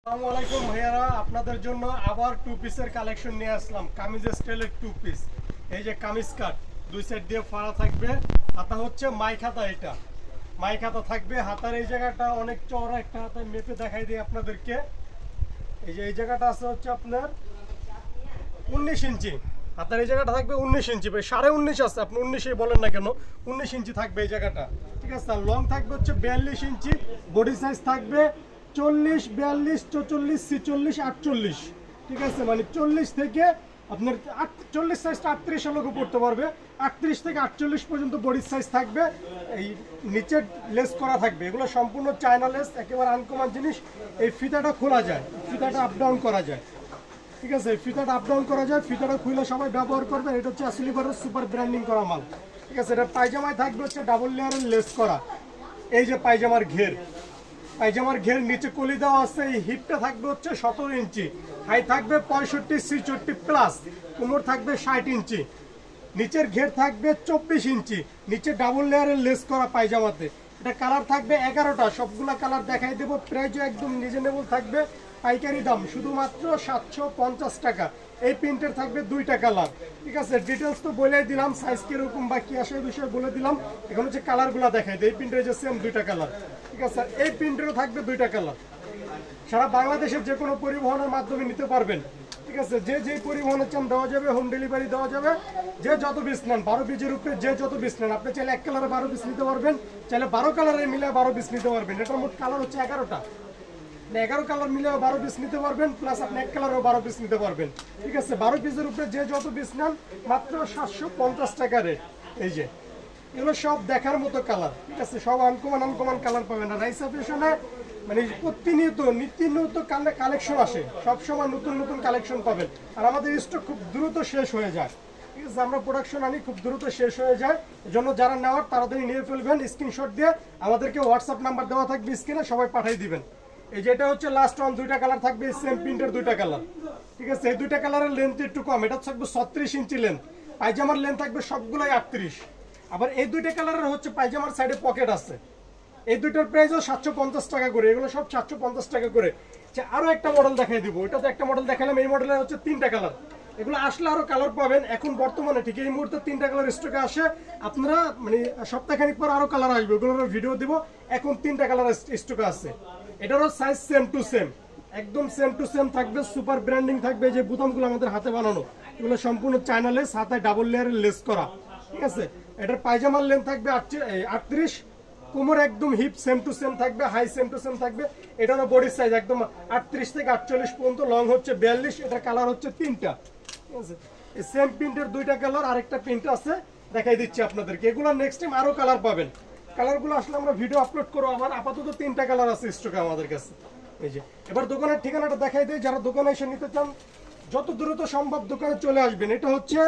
আসসালামু আলাইকুম ভাইয়ারা, আপনাদের জন্য আবার টু পিসের কালেকশন নিয়ে আসলাম। কামিজ স্টাইলের টু পিস। এই যে কামিজ কাট, দুই সাইড দিয়ে ফাড়া থাকবে। হাতা হচ্ছে মাইক হাতা, এটা মাইক হাতা থাকবে। হাতার এই জায়গাটা অনেক চওড়া, একটা হাতায় মেপে দেখাই দিই আপনাদেরকে। এই যে এই জায়গাটা আছে হচ্ছে আপনার 19 ইঞ্চি। হাতার এই জায়গাটা থাকবে 19 ইঞ্চি, 19.5 আছে, আপনি 19 বলেন না কেন, 19 ইঞ্চি থাকবে এই জায়গাটা, ঠিক আছে। আর লং থাকবে হচ্ছে 42 ইঞ্চি। বডি সাইজ থাকবে 40, 42, 44, 46, 48, ঠিক আছে। মানে 40 থেকে আপনার 40 সাইজটা 38 লোকও পড়তে পারবে। 38 থেকে 48 পর্যন্ত বডির সাইজ থাকবে। এই নিচে লেস করা থাকবে, এগুলো সম্পূর্ণ চায়না লেস, একেবারে আনকমন জিনিস। এই ফিতাটা খোলা যায়, ফিতাটা আপ ডাউন করা যায়, ঠিক আছে। ফিতাটা আপ ডাউন করা যায়, ফিতাটা খুলে সবাই ব্যবহার করবে। এটা হচ্ছে আসলিভারের সুপার ব্র্যান্ডিং করা মাল, ঠিক আছে। এটা পায়জামায় থাকবে হচ্ছে ডাবল লেয়ারের লেস করা। এই যে পায়জামার ঘের, পায়জামার ঘের নিচে কলি দেওয়া আছে। এই হিপটা থাকবে হচ্ছে 17 ইঞ্চি, হাই থাকবে 65, 66 প্লাস, কোমর থাকবে 60 ইঞ্চি। নিচের ঘের থাকবে 24 ইঞ্চি, নিচে ডাবল লেয়ারের লেস করা পায়জামাতে। এটা কালার থাকবে 11টা, সবগুলা কালার দেখাই দেবো। প্রাইসও একদম রিজনেবল থাকবে, পাইকারি দাম শুধুমাত্র 750 টাকা। এই প্রিন্টের থাকবে 2টা কালার, ঠিক আছে। ডিটেলস তো বলে দিলাম, সাইজ কিরকম বা কি আসে বিষয়ে বলে দিলাম। এখন হচ্ছে কালারগুলো দেখাই দিই। এই প্রিন্টের যে সেম 2টা কালার, ঠিক আছে। এই প্রিন্টেরও থাকবে 2টা কালার। সারা বাংলাদেশের যে কোনো পরিবহনের মাধ্যমে নিতে পারবেন, ঠিক আছে। যে যেই পরিবহনের চান দেওয়া যাবে, হোম ডেলিভারি দেওয়া যাবে। যে যত পিস নেন, 12 পিসের উপরে যে যত পিস নেন, আপনি চাইলে 1 কালারে 12 পিস নিতে পারবেন, চাইলে 12 কালারে মিলে 12 পিস নিতে পারবেন। এটার মোট কালার হচ্ছে 11টা, 11 কালার মিলে 12 পিস নিতে পারবেন, প্লাস আপনি 1 কালারেও 12 পিস নিতে পারবেন, ঠিক আছে। 12 পিসের উপরে যে যত পিস নেন মাত্র 750 টাকা রেট। এই যে এগুলো সব দেখার মতো কালার, ঠিক আছে। সব আনকমন কালার পাবেন। আর রাইসা ফ্যাশনে মানে প্রতিনিয়ত নিত্য কালেকশন আসে, সবসময় নতুন নতুন কালেকশন পাবেন। আর আমাদের স্টক খুব দ্রুত শেষ হয়ে যায়, ঠিক আছে। আমরা প্রোডাকশন আনি, খুব দ্রুত শেষ হয়ে যায়। এজন্য যারা নেওয়ার তাড়াতাড়ি নিয়ে ফেলবেন। স্ক্রিনশট দিয়ে আমাদেরকে হোয়াটসঅ্যাপ নাম্বার দেওয়া থাকবে স্ক্রিনে, সবাই পাঠিয়ে দিবেন। এই যেটা হচ্ছে লাস্ট ওয়ান, 2টা কালার থাকবে, সেম প্রিন্টের 2টা কালার, ঠিক আছে। এই 2টা কালারের লেন্থ একটু কম, এটা থাকবে 36 ইঞ্চি লেন্থ। পায়জামার লেন্থ থাকবে সবগুলাই 38। আবার এই 2টা কালারের হচ্ছে পায়জামার সাইডে পকেট আছে। এই 2টার প্রাইসও 750 টাকা করে, এগুলো সব 750 টাকা করে। আরো একটা মডেল দেখাই দিব। এটা তো একটা মডেল দেখালাম, এই মডেলের হচ্ছে 3টা কালার। এগুলো আসলে আরো কালার পাবেন। এখন বর্তমানে ঠিক এই মুহূর্তে 3টা কালার স্টকে আসে। আপনারা মানে সপ্তাহখানিক পর আরো কালার আসবে, ওগুলোর ভিডিও দিব। এখন 3টা কালার স্টকে আছে। এটারও সাইজ সেম টু সেম, একদম সেম টু সেম থাকবে। সুপার ব্র্যান্ডিং থাকবে। যে বুতামগুলো আমাদের হাতে বানানো, এগুলো সম্পূর্ণ চায়না লেস, হাতে ডাবল লেয়ারের লেস করা, ঠিক আছে। এটার পায়জামার লেন্থ থাকবে 38, কোমর একদম হিপ সেম টু সেম থাকবে, হাই সেম টু সেম থাকবে। এটারও বডি সাইজ একদম 38 থেকে 48 পর্যন্ত, লং হচ্ছে 42। এটা কালার হচ্ছে 3টা, ঠিক আছে। এই সেম প্রিন্টের 2টা কালার, আরেকটা প্রিন্ট আছে দেখাই দিচ্ছি আপনাদেরকে। এগুলো নেক্সট টাইম আরো কালার পাবেন। কালারগুলো আসলে আমরা ভিডিও আপলোড করবো। আমার আপাতত 3টা কালার আছে স্টকে আমাদের কাছে। এই যে এবার দোকানের ঠিকানাটা দেখাই দেয়। যারা দোকানে এসে নিতে চান যত দ্রুত সম্ভব দোকানে চলে আসবেন। এটা হচ্ছে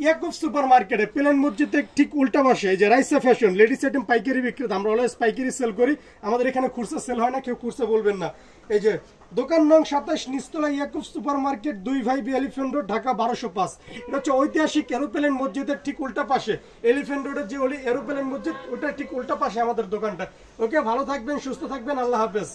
ইয়াকুব সুপার মার্কেটে, প্লেন মসজিদের ঠিক উল্টা পাশে। এই যে রাইসা ফ্যাশন লেডিস আইটেম পাইকারি বিক্রেতা, আমরা অলওয়েজ পাইকারি সেল করি। আমাদের এখানে খুচরা সেল হয় না, কেউ খুচরা বলবেন না। এই যে দোকান নং 27, নিচতলা ইয়াকুব সুপার মার্কেট, 2 ভাই এলিফ্যান্ট রোড, ঢাকা 1205। এটা হচ্ছে ঐতিহাসিক এরোপ্লেন মসজিদের ঠিক উল্টা পাশে। এলিফ্যান্ট রোডের যে এরোপ্লেন মসজিদ, ওটা ঠিক উল্টা পাশে আমাদের দোকানটা। ওকে, ভালো থাকবেন, সুস্থ থাকবেন, আল্লাহ হাফেজ।